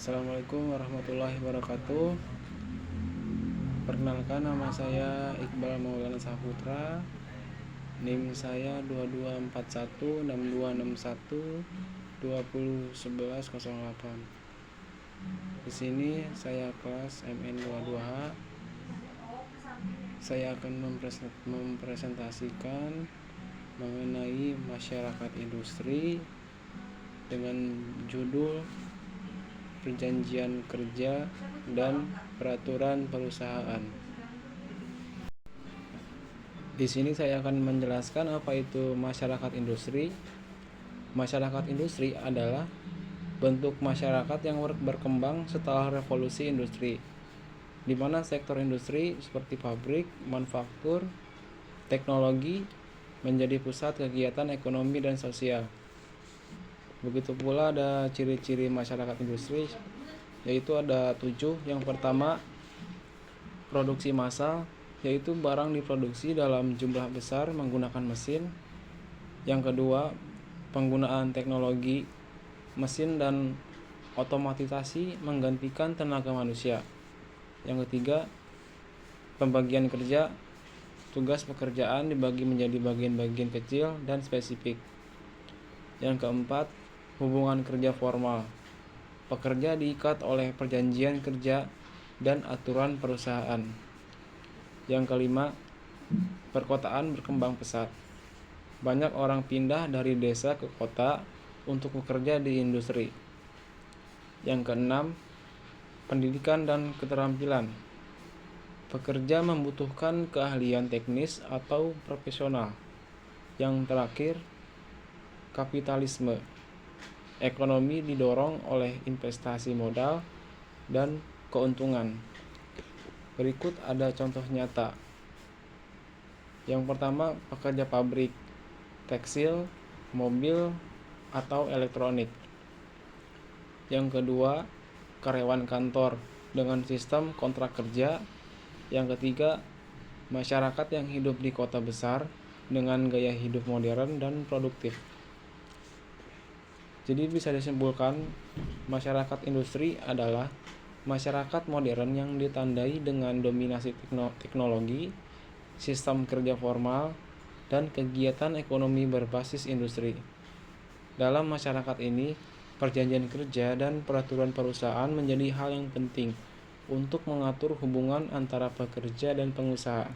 Assalamualaikum warahmatullahi wabarakatuh. Perkenalkan, nama saya Iqbal Maulana Saputra. NIM saya 22416261201108. Di sini saya kelas MN22H. Saya akan mempresentasikan mengenai masyarakat industri dengan judul perjanjian kerja dan peraturan perusahaan. Di sini saya akan menjelaskan apa itu masyarakat industri. Masyarakat industri adalah bentuk masyarakat yang berkembang setelah revolusi industri, di mana sektor industri seperti pabrik, manufaktur, teknologi menjadi pusat kegiatan ekonomi dan sosial. Begitu pula ada ciri-ciri masyarakat industri, yaitu ada 7. Yang pertama, produksi massal, yaitu barang diproduksi dalam jumlah besar menggunakan mesin. Yang kedua, penggunaan teknologi mesin dan otomatisasi menggantikan tenaga manusia. Yang ketiga, pembagian kerja, tugas pekerjaan dibagi menjadi bagian-bagian kecil dan spesifik. Yang keempat, hubungan kerja formal. Pekerja diikat oleh perjanjian kerja dan aturan perusahaan. Yang kelima, perkotaan berkembang pesat. Banyak orang pindah dari desa ke kota untuk bekerja di industri. Yang keenam, pendidikan dan keterampilan. Pekerja membutuhkan keahlian teknis atau profesional. Yang terakhir, kapitalisme. Ekonomi didorong oleh investasi modal dan keuntungan. Berikut ada contoh nyata. Yang pertama, pekerja pabrik, tekstil, mobil, atau elektronik. Yang kedua, karyawan kantor dengan sistem kontrak kerja. Yang ketiga, masyarakat yang hidup di kota besar dengan gaya hidup modern dan produktif. Jadi bisa disimpulkan, masyarakat industri adalah masyarakat modern yang ditandai dengan dominasi teknologi, sistem kerja formal, dan kegiatan ekonomi berbasis industri. Dalam masyarakat ini, perjanjian kerja dan peraturan perusahaan menjadi hal yang penting untuk mengatur hubungan antara pekerja dan pengusaha.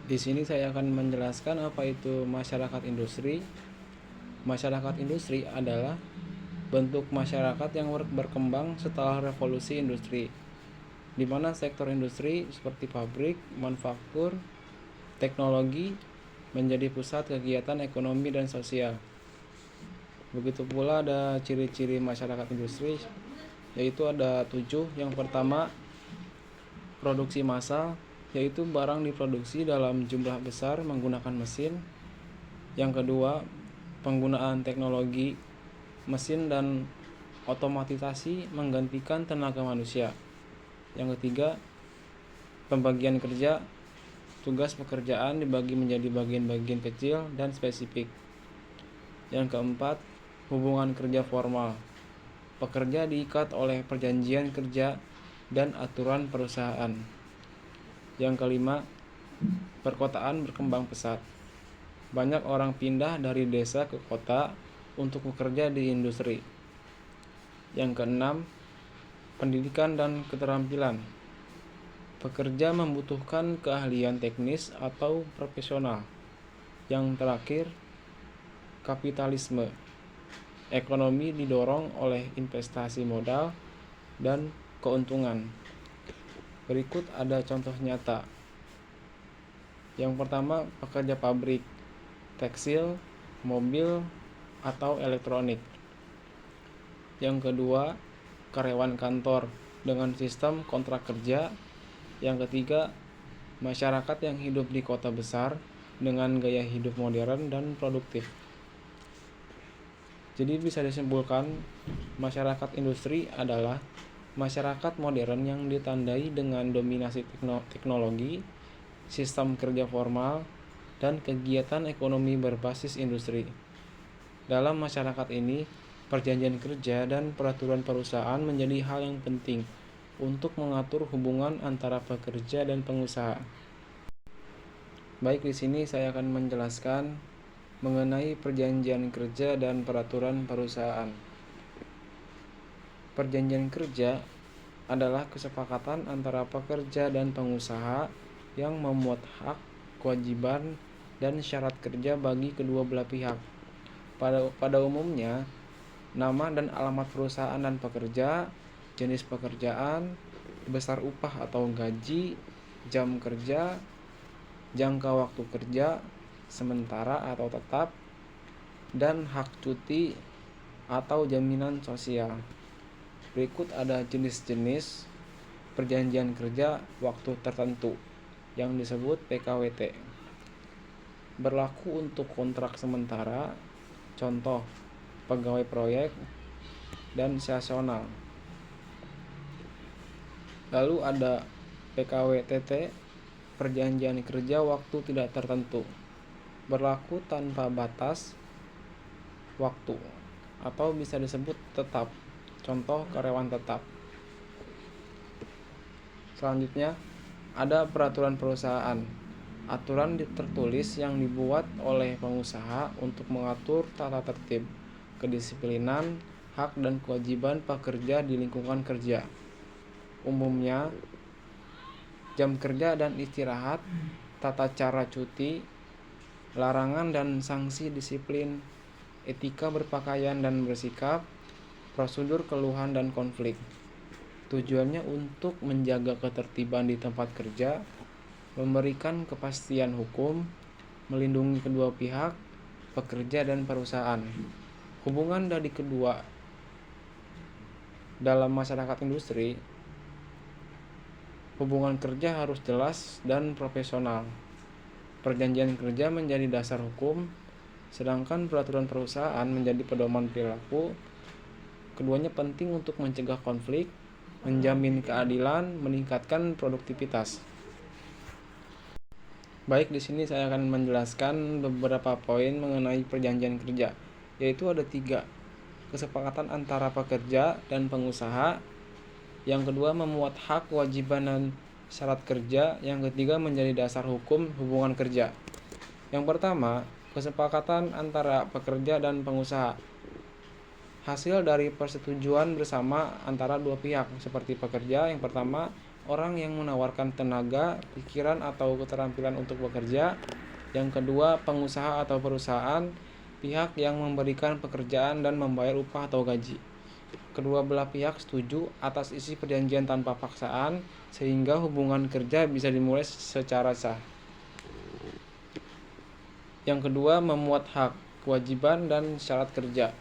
Di sini saya akan menjelaskan apa itu masyarakat industri. Masyarakat industri adalah bentuk masyarakat yang berkembang setelah revolusi industri, di mana sektor industri seperti pabrik, manufaktur, teknologi menjadi pusat kegiatan ekonomi dan sosial. Begitu pula ada ciri-ciri masyarakat industri, yaitu ada 7. Yang pertama, produksi massal, yaitu barang diproduksi dalam jumlah besar menggunakan mesin. Yang kedua, penggunaan teknologi mesin dan otomatisasi menggantikan tenaga manusia. Yang ketiga, pembagian kerja, tugas pekerjaan dibagi menjadi bagian-bagian kecil dan spesifik. Yang keempat, hubungan kerja formal. Pekerja diikat oleh perjanjian kerja dan aturan perusahaan. Yang kelima, perkotaan berkembang pesat. Banyak orang pindah dari desa ke kota untuk bekerja di industri. Yang keenam, pendidikan dan keterampilan. Pekerja membutuhkan keahlian teknis atau profesional. Yang terakhir, kapitalisme. Ekonomi didorong oleh investasi modal dan keuntungan. Berikut ada contoh nyata. Yang pertama, pekerja pabrik, tekstil, mobil, atau elektronik. Yang kedua, karyawan kantor dengan sistem kontrak kerja. Yang ketiga, masyarakat yang hidup di kota besar dengan gaya hidup modern dan produktif. Jadi bisa disimpulkan, masyarakat industri adalah masyarakat modern yang ditandai dengan dominasi teknologi, sistem kerja formal, dan kegiatan ekonomi berbasis industri. Dalam masyarakat ini, Perjanjian kerja dan peraturan perusahaan menjadi hal yang penting untuk mengatur hubungan antara pekerja dan pengusaha. Baik, di sini saya akan menjelaskan mengenai perjanjian kerja dan peraturan perusahaan. Perjanjian kerja adalah kesepakatan antara pekerja dan pengusaha yang memuat hak, kewajiban, dan syarat kerja bagi kedua belah pihak. Pada umumnya, nama dan alamat perusahaan dan pekerja, jenis pekerjaan, besar upah atau gaji, jam kerja, jangka waktu kerja, sementara atau tetap, dan hak cuti atau jaminan sosial. Berikut ada jenis-jenis perjanjian kerja waktu tertentu yang disebut PKWT. Berlaku untuk kontrak sementara, contoh pegawai proyek dan seasonal. Lalu ada PKWTT, perjanjian kerja waktu tidak tertentu, berlaku tanpa batas waktu atau bisa disebut tetap, contoh karyawan tetap. Selanjutnya ada peraturan perusahaan, aturan tertulis yang dibuat oleh pengusaha untuk mengatur tata tertib, kedisiplinan, hak dan kewajiban pekerja di lingkungan kerja. Umumnya jam kerja dan istirahat, tata cara cuti, larangan dan sanksi disiplin, etika berpakaian dan bersikap, prosedur keluhan dan konflik. Tujuannya untuk menjaga ketertiban di tempat kerja, memberikan kepastian hukum, melindungi kedua pihak, pekerja dan perusahaan. Hubungan dari kedua dalam masyarakat industri, hubungan kerja harus jelas dan profesional. Perjanjian kerja menjadi dasar hukum, sedangkan peraturan perusahaan menjadi pedoman perilaku. Keduanya penting untuk mencegah konflik, menjamin keadilan, meningkatkan produktivitas. Baik, di sini saya akan menjelaskan beberapa poin mengenai perjanjian kerja, yaitu ada 3. Kesepakatan antara pekerja dan pengusaha. Yang kedua, memuat hak, kewajiban, dan syarat kerja. Yang ketiga, menjadi dasar hukum hubungan kerja. Yang pertama, kesepakatan antara pekerja dan pengusaha. Hasil dari persetujuan bersama antara dua pihak, seperti pekerja. Yang pertama, orang yang menawarkan tenaga, pikiran, atau keterampilan untuk bekerja. Yang kedua, pengusaha atau perusahaan, pihak yang memberikan pekerjaan dan membayar upah atau gaji. Kedua belah pihak setuju atas isi perjanjian tanpa paksaan, sehingga hubungan kerja bisa dimulai secara sah. Yang kedua, memuat hak, kewajiban, dan syarat kerja.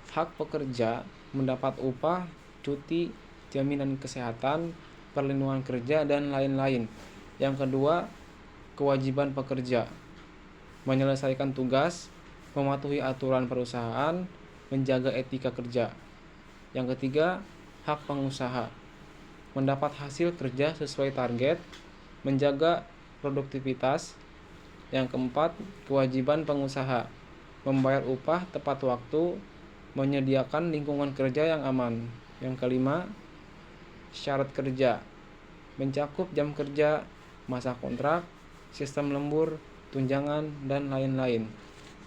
Hak pekerja mendapat upah, cuti, jaminan kesehatan, perlindungan kerja, dan lain-lain. Yang kedua, kewajiban pekerja menyelesaikan tugas, mematuhi aturan perusahaan, menjaga etika kerja. Yang ketiga, hak pengusaha mendapat hasil kerja sesuai target, menjaga produktivitas. Yang keempat, kewajiban pengusaha membayar upah tepat waktu, menyediakan lingkungan kerja yang aman. Yang kelima, syarat kerja mencakup jam kerja, masa kontrak, sistem lembur, tunjangan, dan lain-lain.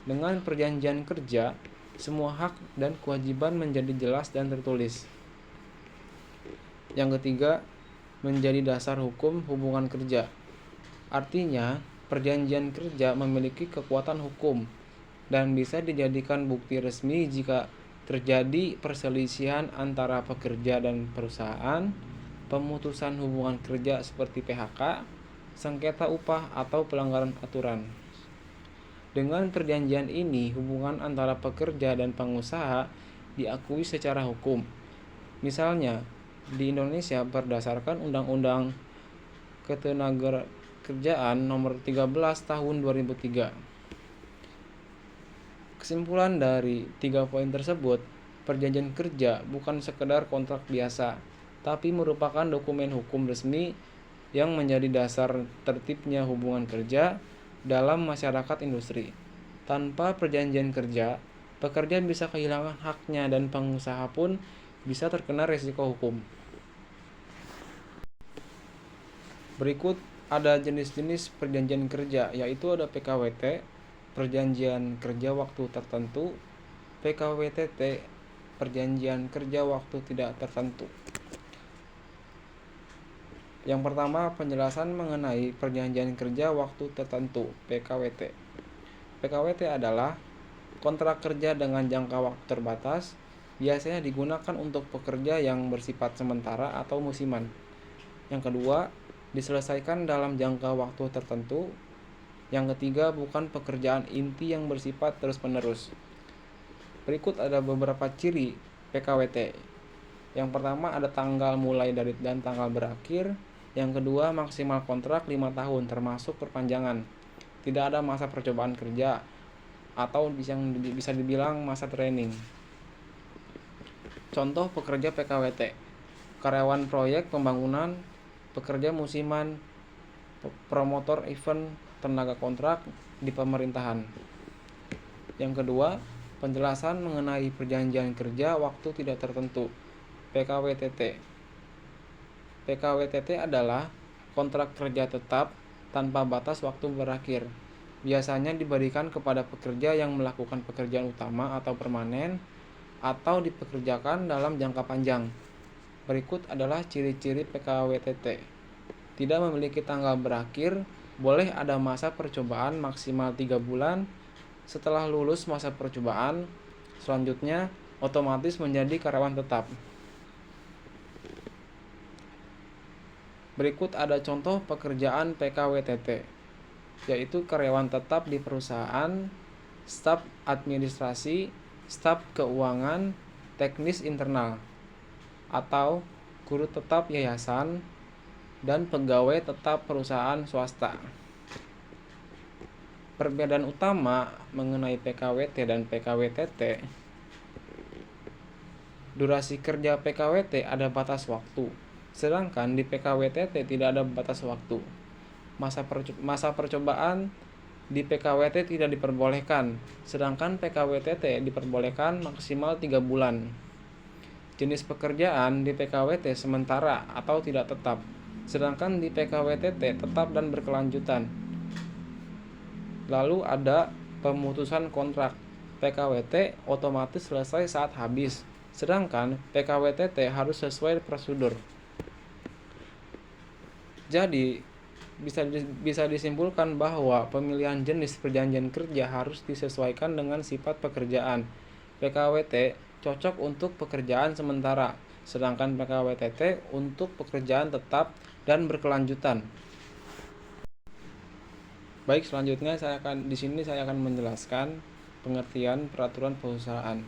Dengan perjanjian kerja, semua hak dan kewajiban menjadi jelas dan tertulis. Yang ketiga, menjadi dasar hukum hubungan kerja. Artinya, perjanjian kerja memiliki kekuatan hukum dan bisa dijadikan bukti resmi jika terjadi perselisihan antara pekerja dan perusahaan, pemutusan hubungan kerja seperti PHK, sengketa upah, atau pelanggaran aturan. Dengan perjanjian ini, hubungan antara pekerja dan pengusaha diakui secara hukum. Misalnya, di Indonesia berdasarkan Undang-Undang Ketenagakerjaan Nomor 13 Tahun 2003. Kesimpulan dari 3 poin tersebut, perjanjian kerja bukan sekedar kontrak biasa, tapi merupakan dokumen hukum resmi yang menjadi dasar tertibnya hubungan kerja dalam masyarakat industri. Tanpa perjanjian kerja, Pekerja bisa kehilangan haknya dan pengusaha pun bisa terkena risiko hukum. Berikut ada jenis-jenis perjanjian kerja, yaitu ada PKWT, perjanjian kerja waktu tertentu, PKWTT, perjanjian kerja waktu tidak tertentu. Yang pertama, penjelasan mengenai perjanjian kerja waktu tertentu, PKWT. PKWT adalah kontrak kerja dengan jangka waktu terbatas, biasanya digunakan untuk pekerja yang bersifat sementara atau musiman. Yang kedua, diselesaikan dalam jangka waktu tertentu. Yang ketiga, bukan pekerjaan inti yang bersifat terus-menerus. Berikut ada beberapa ciri PKWT. Yang pertama, ada tanggal mulai dari dan tanggal berakhir. Yang kedua, maksimal kontrak 5 tahun termasuk perpanjangan. Tidak ada masa percobaan kerja atau yang bisa dibilang masa training. Contoh pekerja PKWT: karyawan proyek pembangunan, pekerja musiman, promotor event, tenaga kontrak di pemerintahan. Yang kedua, penjelasan mengenai perjanjian kerja waktu tidak tertentu, PKWTT. PKWTT adalah kontrak kerja tetap tanpa batas waktu berakhir. Biasanya diberikan kepada pekerja yang melakukan pekerjaan utama atau permanen atau dipekerjakan dalam jangka panjang. Berikut adalah ciri-ciri PKWTT. Tidak memiliki tanggal berakhir, boleh ada masa percobaan maksimal 3 bulan. Setelah lulus masa percobaan, selanjutnya otomatis menjadi karyawan tetap. Berikut ada contoh pekerjaan PKWTT, yaitu karyawan tetap di perusahaan, staf administrasi, staf keuangan, teknis internal, atau guru tetap yayasan, dan pegawai tetap perusahaan swasta. Perbedaan utama mengenai PKWT dan PKWTT: durasi kerja PKWT ada batas waktu, sedangkan di PKWTT tidak ada batas waktu. Masa percobaan di PKWT tidak diperbolehkan, sedangkan PKWTT diperbolehkan maksimal 3 bulan. Jenis pekerjaan di PKWT sementara atau tidak tetap, sedangkan di PKWTT tetap dan berkelanjutan. Lalu ada pemutusan kontrak. PKWT otomatis selesai saat habis, sedangkan PKWTT harus sesuai prosedur. Jadi, bisa disimpulkan bahwa pemilihan jenis perjanjian kerja harus disesuaikan dengan sifat pekerjaan. PKWT cocok untuk pekerjaan sementara, sedangkan PKWTT untuk pekerjaan tetap dan berkelanjutan. Baik, selanjutnya saya akan menjelaskan pengertian peraturan perusahaan.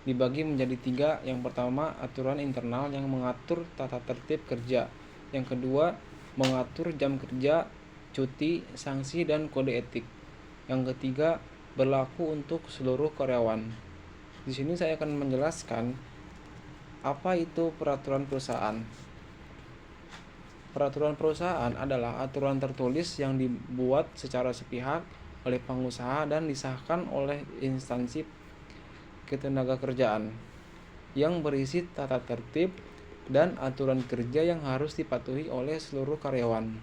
Dibagi menjadi 3. Yang pertama, aturan internal yang mengatur tata tertib kerja. Yang kedua, mengatur jam kerja, cuti, sanksi, dan kode etik. Yang ketiga, berlaku untuk seluruh karyawan. Di sini saya akan menjelaskan apa itu peraturan perusahaan. Peraturan perusahaan adalah aturan tertulis yang dibuat secara sepihak oleh pengusaha dan disahkan oleh instansi ketenagakerjaan yang berisi tata tertib dan aturan kerja yang harus dipatuhi oleh seluruh karyawan.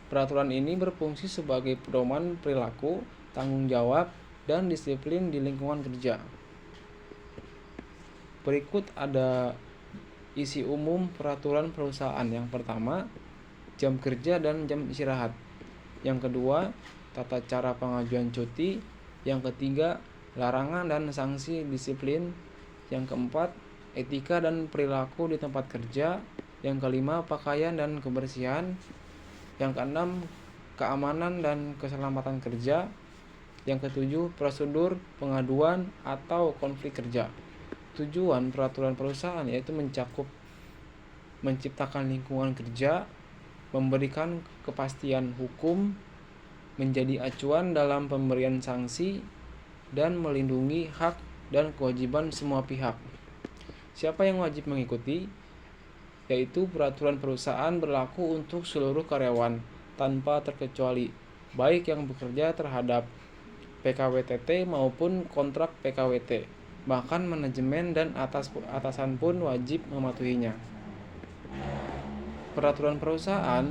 Peraturan ini berfungsi sebagai pedoman perilaku, tanggung jawab, dan disiplin di lingkungan kerja. Berikut ada isi umum peraturan perusahaan. Yang pertama, jam kerja dan jam istirahat. Yang kedua, tata cara pengajuan cuti. Yang ketiga, larangan dan sanksi disiplin. Yang keempat, etika dan perilaku di tempat kerja. Yang kelima, pakaian dan kebersihan. Yang keenam, keamanan dan keselamatan kerja. Yang ketujuh, prosedur pengaduan atau konflik kerja. Tujuan peraturan perusahaan yaitu mencakup menciptakan lingkungan kerja, memberikan kepastian hukum, menjadi acuan dalam pemberian sanksi, dan melindungi hak dan kewajiban semua pihak. Siapa yang wajib mengikuti? Yaitu peraturan perusahaan berlaku untuk seluruh karyawan tanpa terkecuali, baik yang bekerja terhadap PKWTT maupun kontrak PKWT. Bahkan manajemen dan atasan pun wajib mematuhinya. Peraturan perusahaan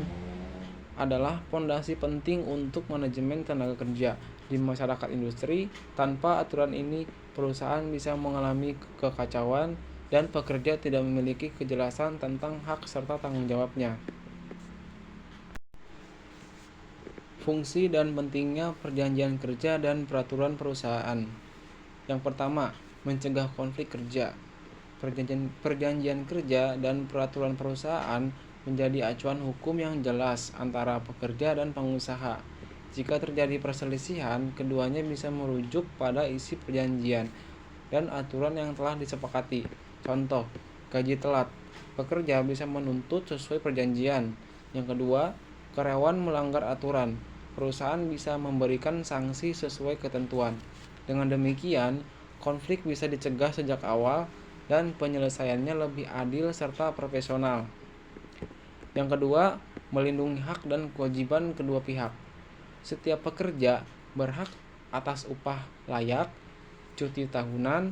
adalah fondasi penting untuk manajemen tenaga kerja di masyarakat industri. Tanpa aturan ini, perusahaan bisa mengalami kekacauan dan pekerja tidak memiliki kejelasan tentang hak serta tanggung jawabnya. Fungsi dan pentingnya perjanjian kerja dan peraturan perusahaan. Yang pertama, mencegah konflik kerja. Perjanjian kerja dan peraturan perusahaan menjadi acuan hukum yang jelas antara pekerja dan pengusaha. Jika terjadi perselisihan, keduanya bisa merujuk pada isi perjanjian dan aturan yang telah disepakati. Contoh, gaji telat. Pekerja bisa menuntut sesuai perjanjian. Yang kedua, karyawan melanggar aturan. Perusahaan bisa memberikan sanksi sesuai ketentuan. Dengan demikian, konflik bisa dicegah sejak awal dan penyelesaiannya lebih adil serta profesional. Yang kedua, melindungi hak dan kewajiban kedua pihak. Setiap pekerja berhak atas upah layak, cuti tahunan,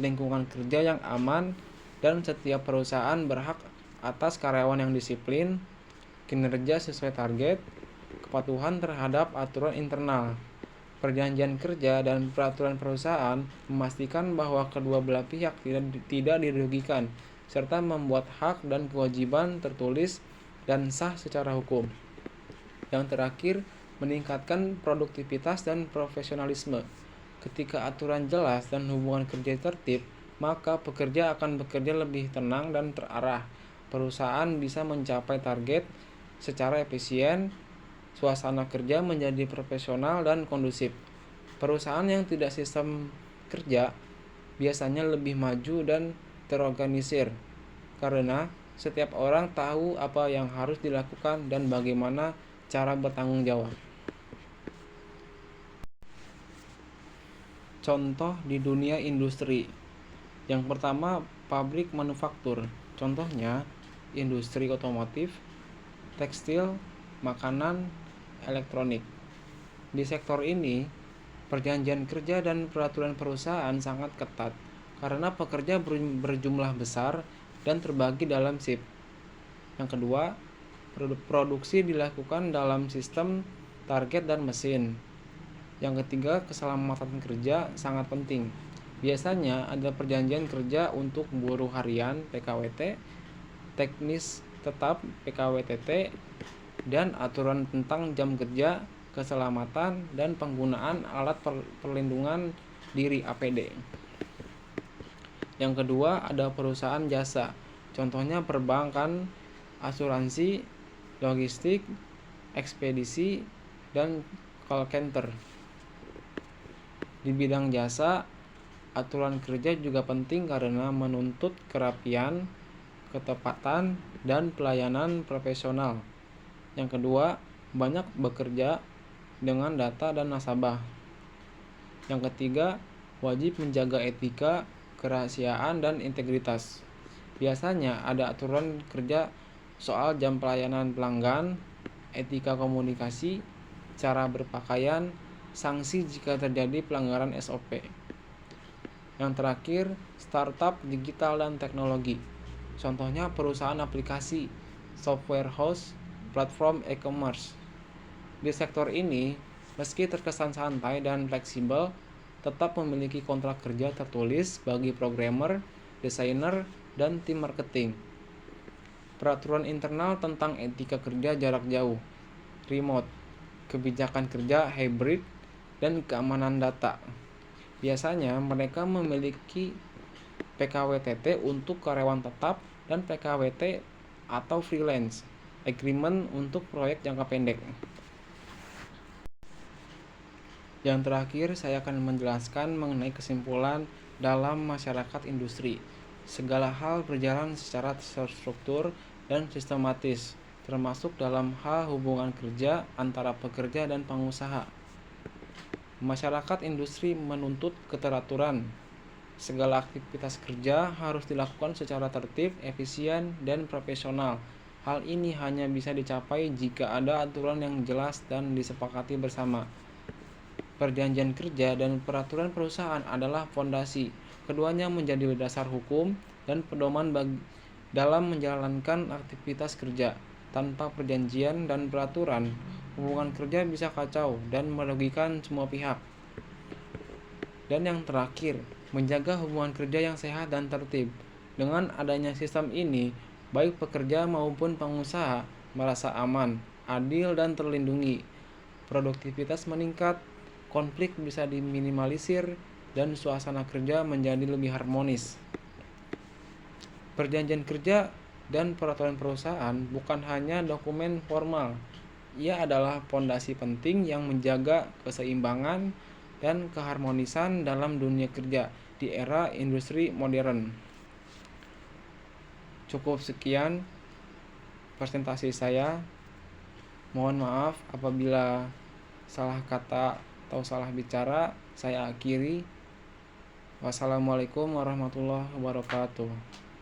lingkungan kerja yang aman, dan setiap perusahaan berhak atas karyawan yang disiplin, kinerja sesuai target, kepatuhan terhadap aturan internal. Perjanjian kerja dan peraturan perusahaan memastikan bahwa kedua belah pihak tidak dirugikan, serta membuat hak dan kewajiban tertulis dan sah secara hukum. Yang terakhir, meningkatkan produktivitas dan profesionalisme. Ketika aturan jelas dan hubungan kerja tertib, maka pekerja akan bekerja lebih tenang dan terarah. Perusahaan bisa mencapai target secara efisien, suasana kerja menjadi profesional dan kondusif. Perusahaan yang tidak sistem kerja biasanya lebih maju dan terorganisir, karena setiap orang tahu apa yang harus dilakukan dan bagaimana cara bertanggung jawab. Contoh di dunia industri. Yang pertama, pabrik manufaktur. Contohnya, industri otomotif, tekstil, makanan, elektronik. Di sektor ini, perjanjian kerja dan peraturan perusahaan sangat ketat karena pekerja berjumlah besar dan terbagi dalam shift. Yang kedua, produksi dilakukan dalam sistem target dan mesin. Yang ketiga, keselamatan kerja sangat penting. Biasanya ada perjanjian kerja untuk buruh harian PKWT, teknis tetap PKWTT, dan aturan tentang jam kerja, keselamatan, dan penggunaan alat perlindungan diri APD. Yang kedua, ada perusahaan jasa. Contohnya perbankan, asuransi, logistik, ekspedisi, dan call center. Di bidang jasa, aturan kerja juga penting karena menuntut kerapian, ketepatan, dan pelayanan profesional. Yang kedua, banyak bekerja dengan data dan nasabah. Yang ketiga, wajib menjaga etika, kerahasiaan, dan integritas. Biasanya ada aturan kerja soal jam pelayanan pelanggan, etika komunikasi, cara berpakaian, sanksi jika terjadi pelanggaran SOP. Yang terakhir, startup digital dan teknologi. Contohnya perusahaan aplikasi, software house, platform e-commerce. Di sektor ini, meski terkesan santai dan fleksibel, tetap memiliki kontrak kerja tertulis bagi programmer, desainer, dan tim marketing. Peraturan internal tentang etika kerja jarak jauh, remote, kebijakan kerja hybrid, dan keamanan data. Biasanya mereka memiliki PKWTT untuk karyawan tetap dan PKWT atau freelance agreement untuk proyek jangka pendek. Yang terakhir, saya akan menjelaskan mengenai kesimpulan dalam masyarakat industri. Segala hal berjalan secara terstruktur dan sistematis, termasuk dalam hal hubungan kerja antara pekerja dan pengusaha. Masyarakat industri menuntut keteraturan. Segala aktivitas kerja harus dilakukan secara tertib, efisien, dan profesional. Hal ini hanya bisa dicapai jika ada aturan yang jelas dan disepakati bersama. Perjanjian kerja dan peraturan perusahaan adalah fondasi. Keduanya menjadi dasar hukum dan pedoman dalam menjalankan aktivitas kerja. Tanpa perjanjian dan peraturan, hubungan kerja bisa kacau dan merugikan semua pihak. Dan yang terakhir, menjaga hubungan kerja yang sehat dan tertib. Dengan adanya sistem ini, baik pekerja maupun pengusaha merasa aman, adil, dan terlindungi. Produktivitas meningkat, konflik bisa diminimalisir, dan suasana kerja menjadi lebih harmonis. Perjanjian kerja dan peraturan perusahaan bukan hanya dokumen formal. Ia adalah fondasi penting yang menjaga keseimbangan dan keharmonisan dalam dunia kerja di era industri modern. Cukup sekian presentasi saya. Mohon maaf apabila salah kata atau salah bicara. Saya akhiri. Wassalamualaikum warahmatullahi wabarakatuh.